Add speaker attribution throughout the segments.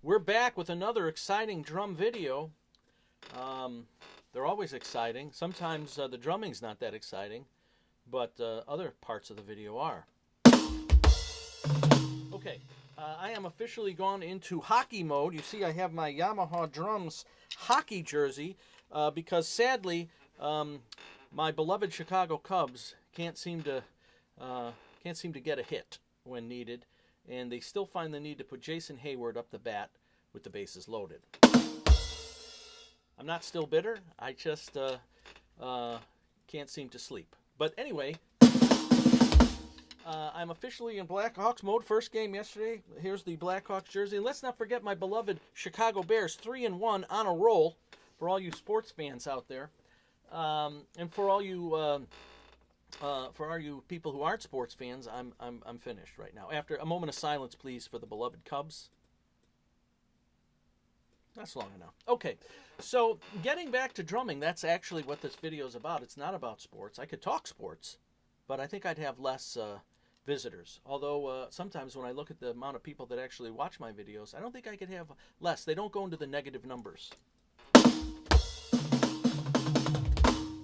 Speaker 1: We're back with another exciting drum video. They're always exciting. Sometimes the drumming's not that exciting, but other parts of the video are. Okay, I am officially gone into hockey mode. You see I have my Yamaha Drums hockey jersey because sadly my beloved Chicago Cubs can't seem to get a hit when needed, and they still find the need to put Jason Hayward up the bat with the bases loaded. I'm not still bitter. I just can't seem to sleep. But anyway, I'm officially in Blackhawks mode. First game yesterday. Here's the Blackhawks jersey. And let's not forget my beloved Chicago Bears, 3-1 on a roll for all you sports fans out there. And for all you people who aren't sports fans, I'm finished right now. After a moment of silence, please, for the beloved Cubs. That's long enough. Okay, so getting back to drumming, that's actually what this video is about. It's not about sports. I could talk sports, but I think I'd have less visitors. Although sometimes when I look at the amount of people that actually watch my videos, I don't think I could have less. They don't go into the negative numbers.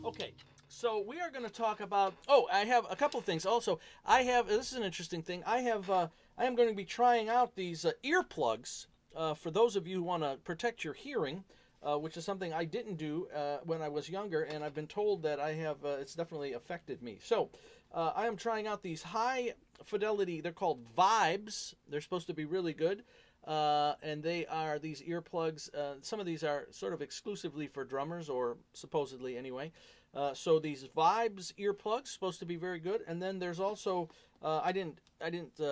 Speaker 1: Okay, so we are going to talk about, I have a couple of things. Also, this is an interesting thing. I am going to be trying out these earplugs for those of you who want to protect your hearing, which is something I didn't do when I was younger, and I've been told that it's definitely affected me. So I am trying out these high fidelity, they're called Vibes. They're supposed to be really good. And they are these earplugs. Some of these are sort of exclusively for drummers, or supposedly anyway. So these Vibes earplugs supposed to be very good. And then there's also I didn't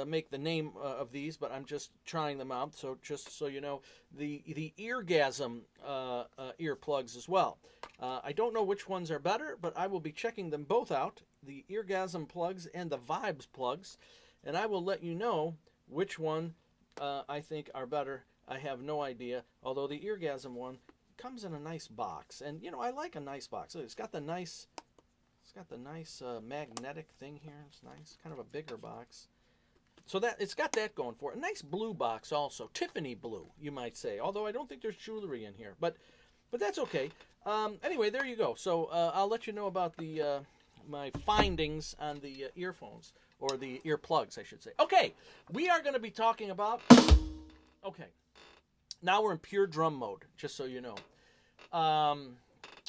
Speaker 1: make the name of these, but I'm just trying them out. So just so you know, the Eargasm earplugs as well. I don't know which ones are better, but I will be checking them both out, the Eargasm plugs and the Vibes plugs, and I will let you know which one I think are better. I have no idea, although the Eargasm one comes in a nice box, and you know, I like a nice box. It's got the nice magnetic thing here. It's nice, kind of a bigger box. So that it's got that going for it. A nice blue box also, Tiffany blue, you might say. Although I don't think there's jewelry in here, but that's okay. Anyway, there you go. So I'll let you know about the my findings on the earphones, or the earplugs, I should say. Okay, we are going to be talking about. Okay, now we're in pure drum mode, just so you know.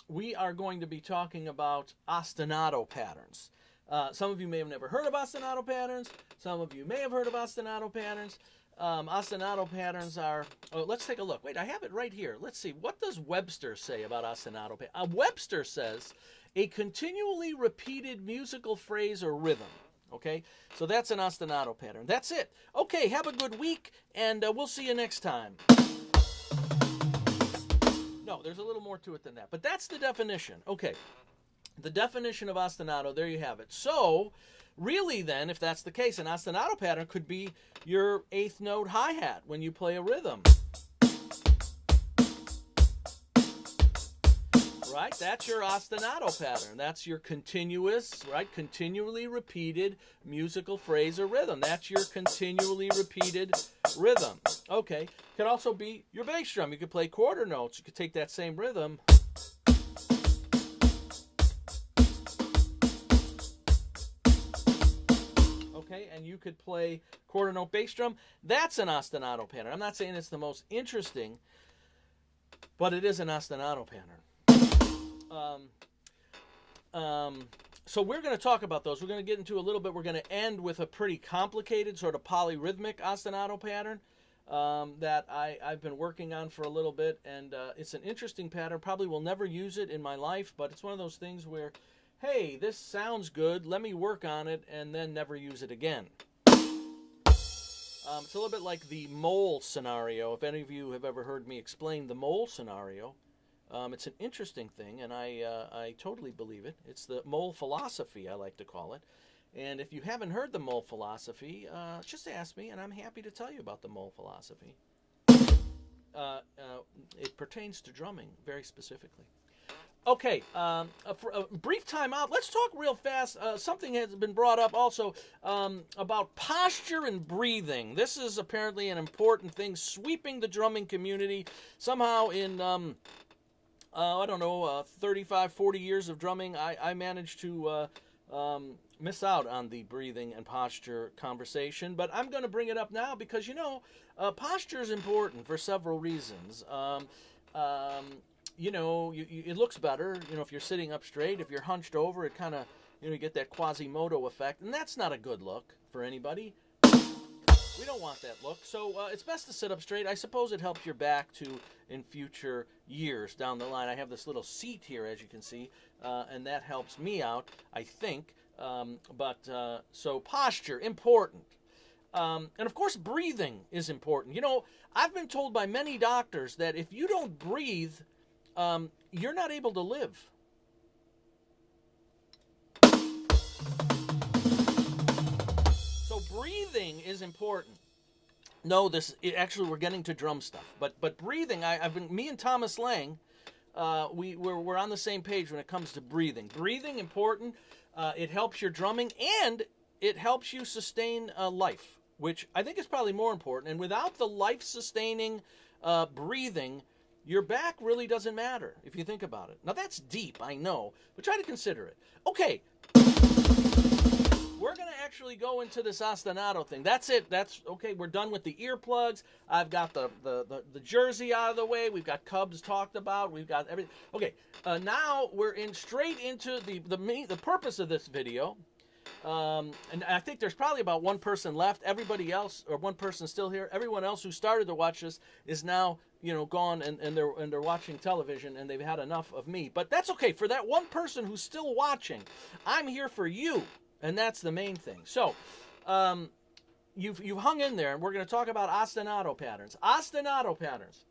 Speaker 1: We are going to be talking about ostinato patterns. Some of you may have never heard of ostinato patterns. Some of you may have heard of ostinato patterns. Ostinato patterns are, let's take a look. Wait, I have it right here. Let's see. What does Webster say about ostinato patterns? Webster says, a continually repeated musical phrase or rhythm. Okay, so that's an ostinato pattern. That's it. Okay, have a good week, and we'll see you next time. No, there's a little more to it than that, but that's the definition. Okay, the definition of ostinato, there you have it. So, really then, if that's the case, an ostinato pattern could be your eighth note hi-hat when you play a rhythm. Right, that's your ostinato pattern. That's your continuous, right, continually repeated musical phrase or rhythm. That's your continually repeated rhythm. Okay, could also be your bass drum. You could play quarter notes. You could take that same rhythm. Okay, and you could play quarter note bass drum. That's an ostinato pattern. I'm not saying it's the most interesting, but it is an ostinato pattern. So we're going to talk about those. We're going to get into a little bit. We're going to end with a pretty complicated sort of polyrhythmic ostinato pattern that I've been working on for a little bit, and it's an interesting pattern. Probably will never use it in my life, but it's one of those things where, hey, this sounds good, let me work on it, and then never use it again. It's a little bit like the mole scenario. If any of you have ever heard me explain the mole scenario, it's an interesting thing, and I totally believe it. It's the mole philosophy, I like to call it. And if you haven't heard the mole philosophy, just ask me, and I'm happy to tell you about the mole philosophy. It pertains to drumming very specifically. Okay, for a brief time out, let's talk real fast. Something has been brought up also about posture and breathing. This is apparently an important thing sweeping the drumming community. Somehow in, I don't know, 35, 40 years of drumming, I managed to miss out on the breathing and posture conversation. But I'm going to bring it up now because, posture is important for several reasons. It looks better, if you're sitting up straight. If you're hunched over, it kind of, you get that Quasimodo effect, and that's not a good look for anybody. We don't want that look, so it's best to sit up straight. I suppose it helps your back, too, in future years down the line. I have this little seat here, as you can see, and that helps me out, I think. So posture, important. And, of course, breathing is important. I've been told by many doctors that if you don't breathe, you're not able to live. So breathing is important. No, actually we're getting to drum stuff, but breathing. Me and Thomas Lang, we're on the same page when it comes to breathing. Breathing important. It helps your drumming and it helps you sustain life, which I think is probably more important. And without the life-sustaining breathing, your back really doesn't matter if you think about it. Now, that's deep, I know, but try to consider it. Okay, we're going to actually go into this ostinato thing. That's it. That's okay. We're done with the earplugs. I've got the jersey out of the way. We've got Cubs talked about. We've got everything. Okay, now we're straight into the purpose of this video. And I think there's probably about one person left. Everybody else, or one person still here. Everyone else who started to watch this is now, gone and they're watching television and they've had enough of me. But that's okay. For that one person who's still watching, I'm here for you, and that's the main thing. So, you've hung in there, and we're going to talk about ostinato patterns. Ostinato patterns.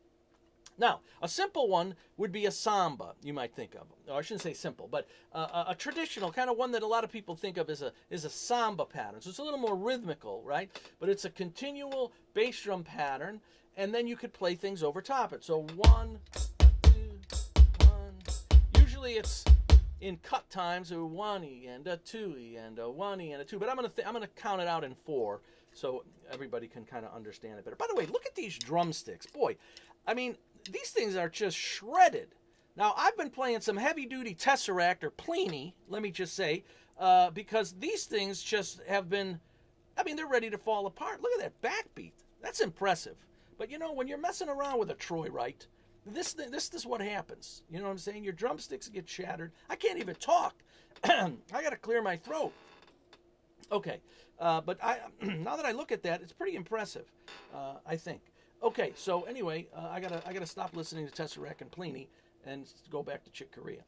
Speaker 1: Now, a simple one would be a samba, you might think of. Or I shouldn't say simple, but a traditional, kind of one that a lot of people think of as a samba pattern. So it's a little more rhythmical, right? But it's a continual bass drum pattern, and then you could play things over top it. So 1, 2, 1. Usually it's in cut times, a 1E and a 2E and a 1E and a 2. But I'm gonna count it out in 4, so everybody can kind of understand it better. By the way, look at these drumsticks. Boy, I mean, these things are just shredded. Now, I've been playing some heavy-duty Tesseract or Plini, let me just say, because these things just have been, they're ready to fall apart. Look at that backbeat. That's impressive. But, when you're messing around with a Troy Wright, this is what happens. You know what I'm saying? Your drumsticks get shattered. I can't even talk. I got to clear my throat. Okay, but now that I look at that, it's pretty impressive, I think. Okay, so anyway, I gotta stop listening to Tesseract and Plini and go back to Chick Corea.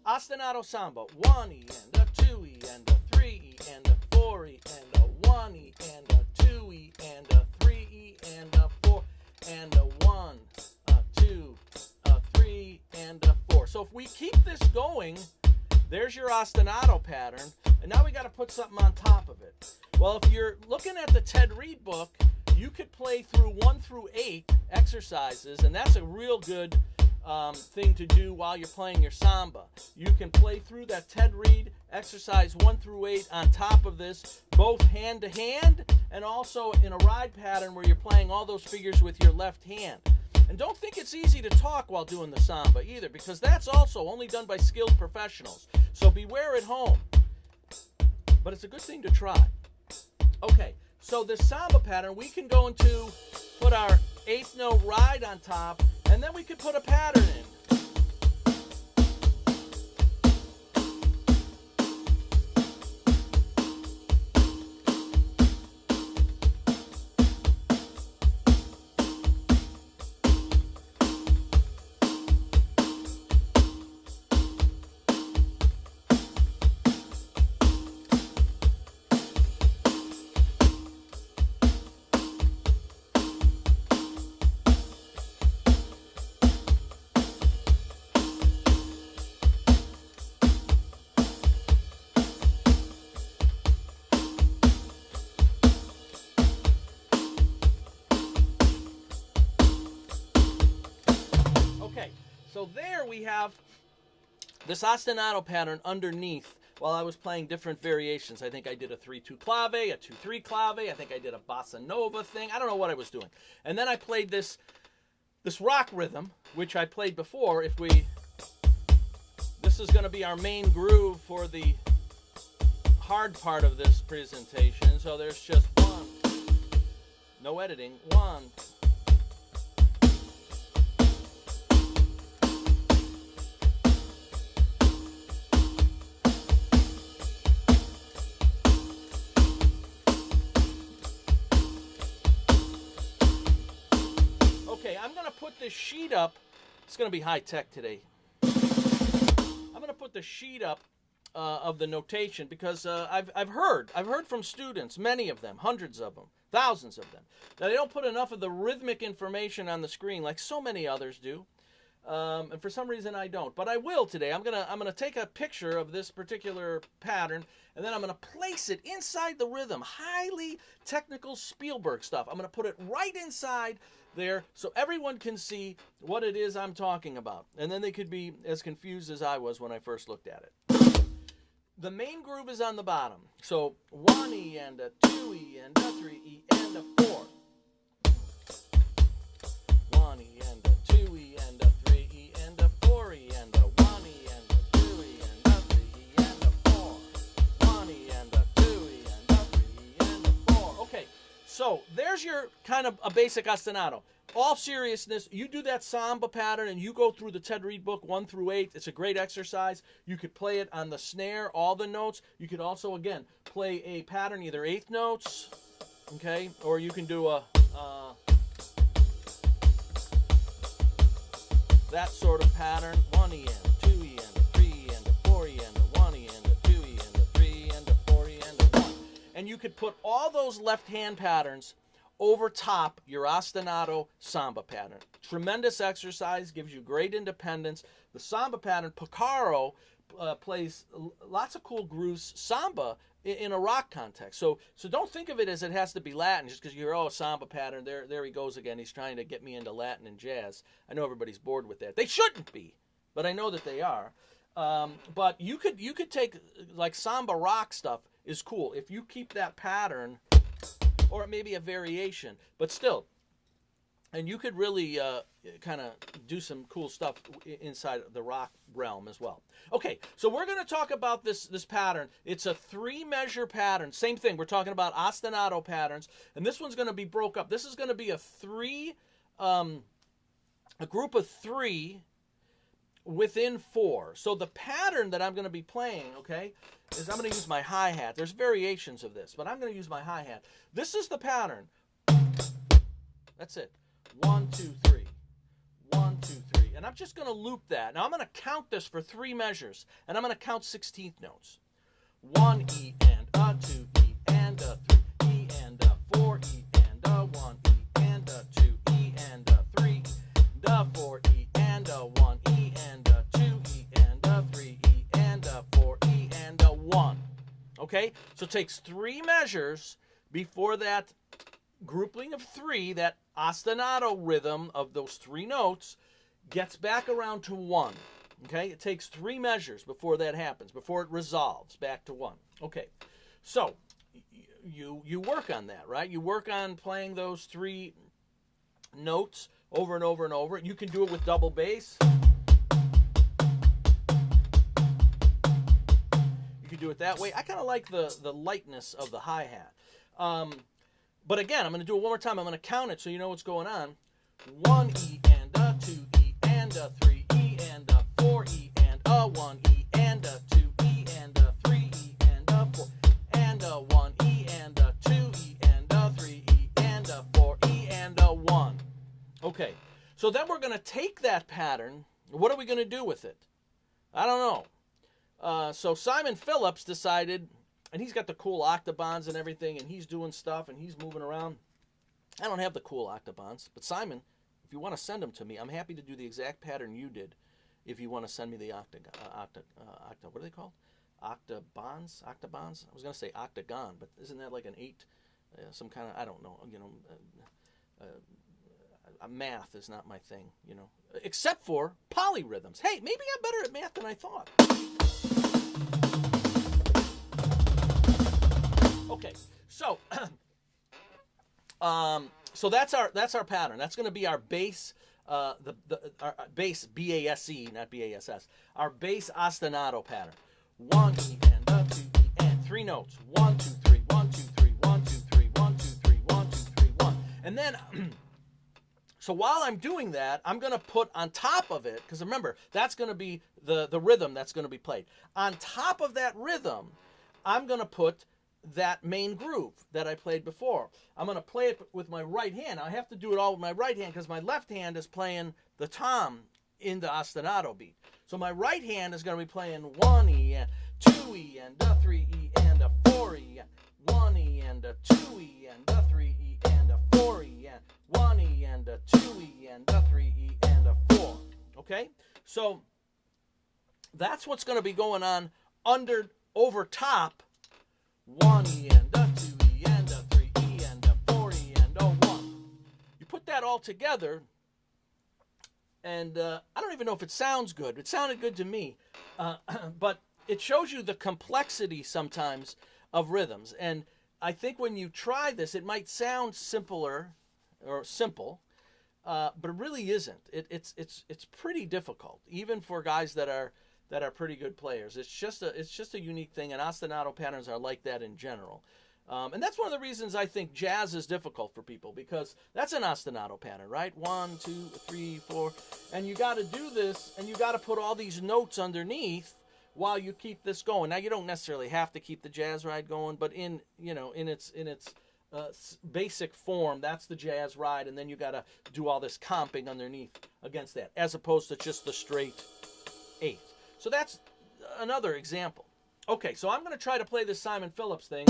Speaker 1: Ostinato samba, 1E and a 2E and a 3E and a 4E and a 1E and a 2E and a 3E and a 4 and a 1, a 2, a 3 and a 4. So if we keep this going, there's your ostinato pattern, and now we got to put something on top of it. Well, if you're looking at the Ted Reed book, you could play through 1 through 8 exercises, and that's a real good thing to do while you're playing your samba. You can play through that Ted Reed exercise 1 through 8 on top of this, both hand to hand and also in a ride pattern where you're playing all those figures with your left hand. And don't think it's easy to talk while doing the samba either, because that's also only done by skilled professionals. So beware at home. But it's a good thing to try. Okay, so this samba pattern, we can go into, put our 8th note ride on top, and then we could put a pattern in. So there we have this ostinato pattern underneath while I was playing different variations. I think I did a 3-2 clave, a 2-3 clave. I think I did a bossa nova thing. I don't know what I was doing. And then I played this rock rhythm, which I played before. This is going to be our main groove for the hard part of this presentation. So there's just one, no editing, one. Okay, I'm going to put this sheet up. It's going to be high tech today. I'm going to put the sheet up of the notation because I've heard from students, many of them, hundreds of them, thousands of them, that they don't put enough of the rhythmic information on the screen like so many others do. And for some reason I don't, but I will today. I'm gonna take a picture of this particular pattern, and then I'm gonna place it inside the rhythm. Highly technical Spielberg stuff. I'm gonna put it right inside there so everyone can see what it is I'm talking about, and then they could be as confused as I was when I first looked at it. The main groove is on the bottom, so 1 E and a 2 E and a 3 E and a 4. 1 E and a 2 E and a 3 E and a 4 E and a 1 E and a 2 E and a 3 E and a 4. 1 E and a 2 E and a 3 E and a 4. Okay, so there's your kind of a basic ostinato. All seriousness, you do that samba pattern and you go through the Ted Reed book 1 through 8. It's a great exercise. You could play it on the snare, all the notes. You could also, again, play a pattern, either 8th notes, okay, or you can do a that sort of pattern. 1 E and a 2 E and a 3 E and a 4 E and a 1 E and a 2 E and a 3 and a 4 E and a 1. And you could put all those left hand patterns over top your ostinato samba pattern. Tremendous exercise, gives you great independence. The samba pattern, Picaro plays lots of cool grooves samba in a rock context. So don't think of it as it has to be Latin just because you hear, oh, samba pattern, there he goes again. He's trying to get me into Latin and jazz. I know everybody's bored with that. They shouldn't be, but I know that they are. But you could take, like, samba rock stuff is cool. If you keep that pattern, or it may be a variation, but still, and you could really kind of do some cool stuff inside the rock realm as well. Okay, so we're going to talk about this pattern. It's a 3-measure pattern. Same thing. We're talking about ostinato patterns, and this one's going to be broke up. This is going to be a group of 3 within 4. So the pattern that I'm going to be playing, okay, is I'm going to use my hi-hat. There's variations of this, but I'm going to use my hi-hat. This is the pattern. That's it. 1, 2, 3. 1, 2, 3. And I'm just going to loop that. Now I'm going to count this for 3 measures, and I'm going to count 16th notes. 1 E and a 2 E and a 3 E and a 4 E and a 1 E and a 2 E and a 3 and a 4 E and a 1 E and a 2 E and a 3 E and a 4 E and a 1. Okay? So it takes 3 measures before that grouping of 3, that ostinato rhythm of those 3 notes gets back around to 1. Okay? It takes 3 measures before that happens, before it resolves back to 1. Okay. So you work on that, right? You work on playing those 3 notes over and over and over. You can do it with double bass. You can do it that way. I kind of like the lightness of the hi-hat. But again, I'm going to do it one more time. I'm going to count it so you know what's going on. 1 E and a 2 E and a 3 E and a 4 E and a 1 E and a 2 E and a 3 E and a 4 and a 1 E and a 2 E and a 3 E and a 4 E and a 1. Okay, so then we're going to take that pattern. What are we going to do with it? I don't know. So Simon Phillips decided, and he's got the cool octobans and everything, and he's doing stuff, and he's moving around. I don't have the cool octobans, but Simon, if you want to send them to me, I'm happy to do the exact pattern you did. If you want to send me the what are they called? Octobans? Octobans? I was going to say octagon, but isn't that like an 8? Some kind of, I don't know. math is not my thing, you know, except for polyrhythms. Hey, maybe I'm better at math than I thought. Okay, so so that's our pattern. That's going to be our bass, our bass BASE, not BASS. Our bass ostinato pattern. 1 E and 2 E and 3 notes. 1 2 3 1 2 3 1 2 3 1 2 3 1 2 3 1. And then so while I'm doing that, I'm going to put on top of it, because remember, that's going to be the rhythm that's going to be played. On top of that rhythm, I'm going to put that main groove that I played before. I'm going to play it with my right hand. I have to do it all with my right hand because my left hand is playing the tom in the ostinato beat. So my right hand is going to be playing 1 E and 2 E and a 3 E and a 4 E and 1 E and a 2 E and a 3 E and a 4 E and 1 E and a 2 E and a 3 E and a 4. Okay? So that's what's going to be going on over top 1 E and a 2 E and a 3 E and a 4 E and a 1. You put that all together, and I don't even know if it sounds good. It sounded good to me, but it shows you the complexity sometimes of rhythms. And I think when you try this, it might sound simpler or simple, but it really isn't. It's pretty difficult, even for guys that are pretty good players. It's just a unique thing, and ostinato patterns are like that in general. And that's one of the reasons I think jazz is difficult for people, because that's an ostinato pattern, right? 1, 2, 3, 4, and you got to do this, and you got to put all these notes underneath while you keep this going. Now, you don't necessarily have to keep the jazz ride going, but in its basic form, that's the jazz ride, and then you got to do all this comping underneath against that, as opposed to just the straight eighth. So that's another example. Okay, so I'm going to try to play this Simon Phillips thing.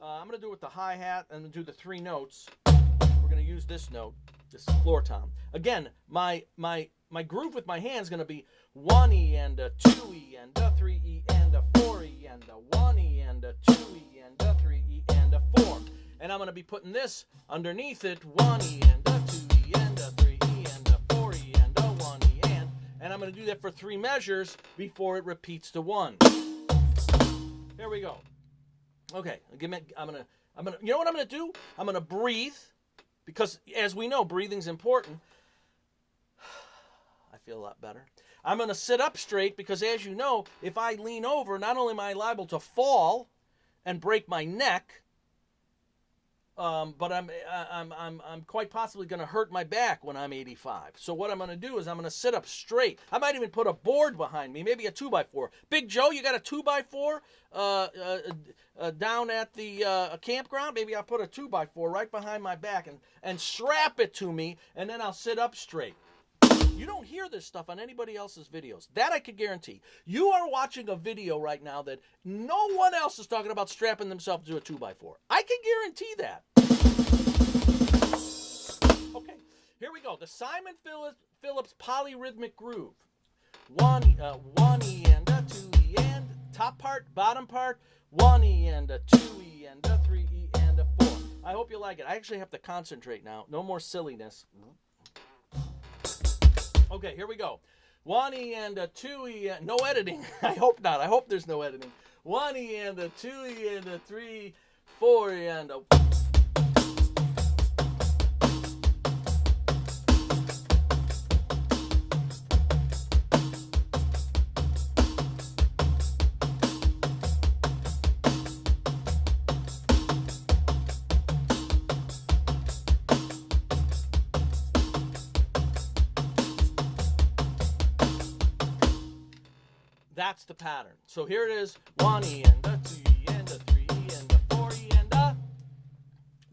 Speaker 1: I'm going to do it with the hi-hat and do the 3 notes. We're going to use this note, this floor tom. Again, my groove with my hand is going to be 1 E and a 2 E and a 3 E and a 4 E and a 1 E and a 2 E and a 3 E and a 4. And I'm going to be putting this underneath it, 1 E and a 2 E and a 3 E and a 4 E and a 1 E and I'm going to do that for 3 measures before it repeats to 1. Here we go. Okay, you know what I'm gonna do? I'm gonna breathe, because as we know, breathing's important. I feel a lot better. I'm gonna sit up straight, because as you know, if I lean over, not only am I liable to fall and break my neck, but I'm quite possibly going to hurt my back when I'm 85. So what I'm going to do is I'm going to sit up straight. I might even put a board behind me, maybe a 2x4. Big Joe, you got a 2x4 down at the campground? Maybe I'll put a 2x4 right behind my back and strap it to me, and then I'll sit up straight. You don't hear this stuff on anybody else's videos. That I can guarantee. You are watching a video right now that no one else is talking about strapping themselves to a 2x4. I can guarantee that. Okay, here we go. The Simon Phillips polyrhythmic groove. 1 E and a 2 E and, top part, bottom part, 1 E and a 2 E and a 3 E and a 4. I hope you like it. I actually have to concentrate now. No more silliness. Okay, here we go. 1 E and a 2 E and, no editing. I hope not. I hope there's no editing. 1 E and a 2 E and a 3, 4 E and a... That's the pattern. So here it is. 1 E and a 2 E and a 3 E and a 4 E and a...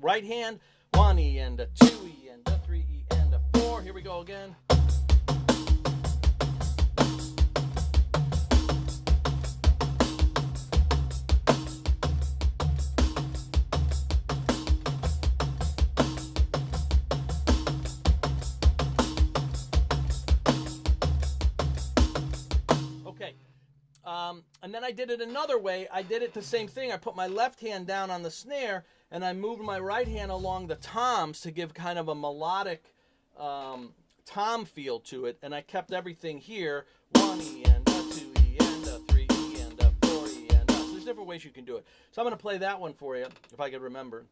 Speaker 1: Right hand. 1 E and a 2 E and a 3 E and a 4. Here we go again. And then I did it another way. I did it the same thing. I put my left hand down on the snare, and I'm moving my right hand along the toms to give kind of a melodic tom feel to it, and I kept everything here, 1 E and a 2 E and a 3 E and a 4 E and a. So there's different ways you can do it. So I'm going to play that one for you, if I can remember.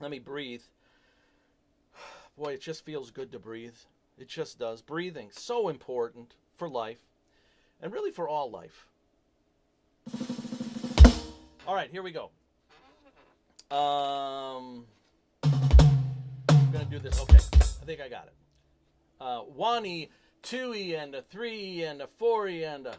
Speaker 1: Let me breathe. Boy, it just feels good to breathe. It just does. Breathing, so important for life, and really for all life. All right, here we go. I'm going to do this. Okay, I think I got it. 1 E, 2 E, and a 3 E, and a 4 E, and a.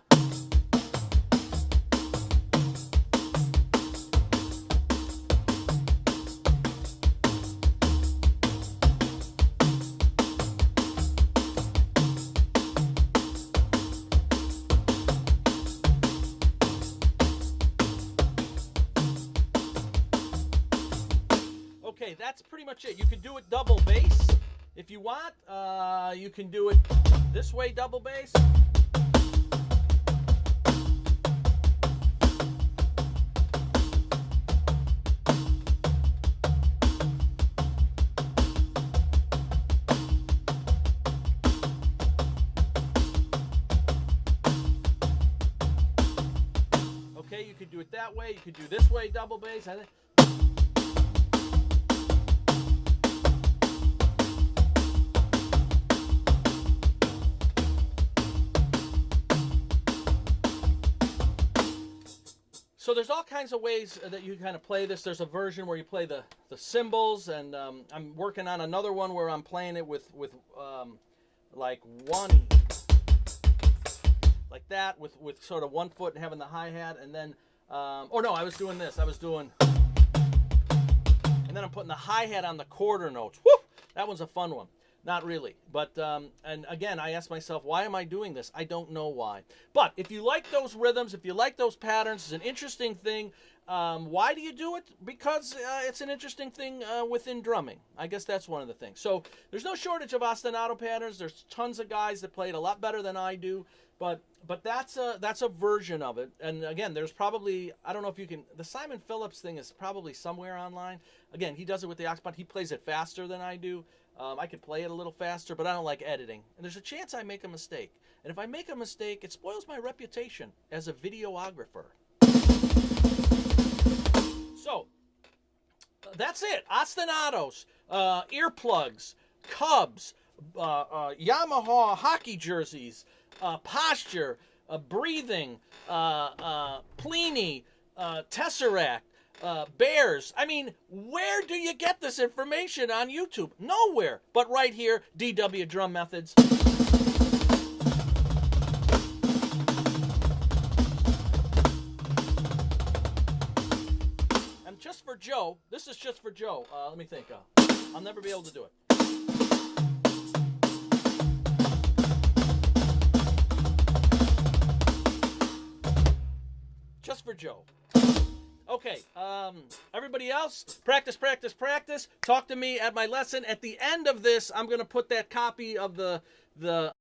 Speaker 1: Okay, that's pretty much it. You can do it double bass if you want. You can do it this way, double bass. Okay, you could do it that way. You could do this way, double bass. So there's all kinds of ways that you kind of play this. There's a version where you play the cymbals, and I'm working on another one where I'm playing it with like 1 E, like that, with sort of 1 foot and having the hi-hat, and then, or no, I was doing this. I was doing, and then I'm putting the hi-hat on the quarter notes. Woo! That one's a fun one. Not really. But, and again, I ask myself, why am I doing this? I don't know why. But if you like those rhythms, if you like those patterns, it's an interesting thing. Why do you do it? Because it's an interesting thing within drumming. I guess that's one of the things. So there's no shortage of ostinato patterns. There's tons of guys that play it a lot better than I do. But that's a version of it. And again, there's probably, I don't know if you can, the Simon Phillips thing is probably somewhere online. Again, he does it with the Oxbot. He plays it faster than I do. I could play it a little faster, but I don't like editing. And there's a chance I make a mistake. And if I make a mistake, it spoils my reputation as a videographer. So, that's it. Ostinatos, earplugs, Cubs, Yamaha hockey jerseys, posture, breathing, Plini, Tesseract, bears. I mean, where do you get this information on YouTube? Nowhere. But right here, DW Drum Methods. And just for Joe, this is just for Joe. Let me think. I'll never be able to do it. Just for Joe. Okay, everybody else, practice, practice, practice. Talk to me at my lesson. At the end of this, I'm going to put that copy of the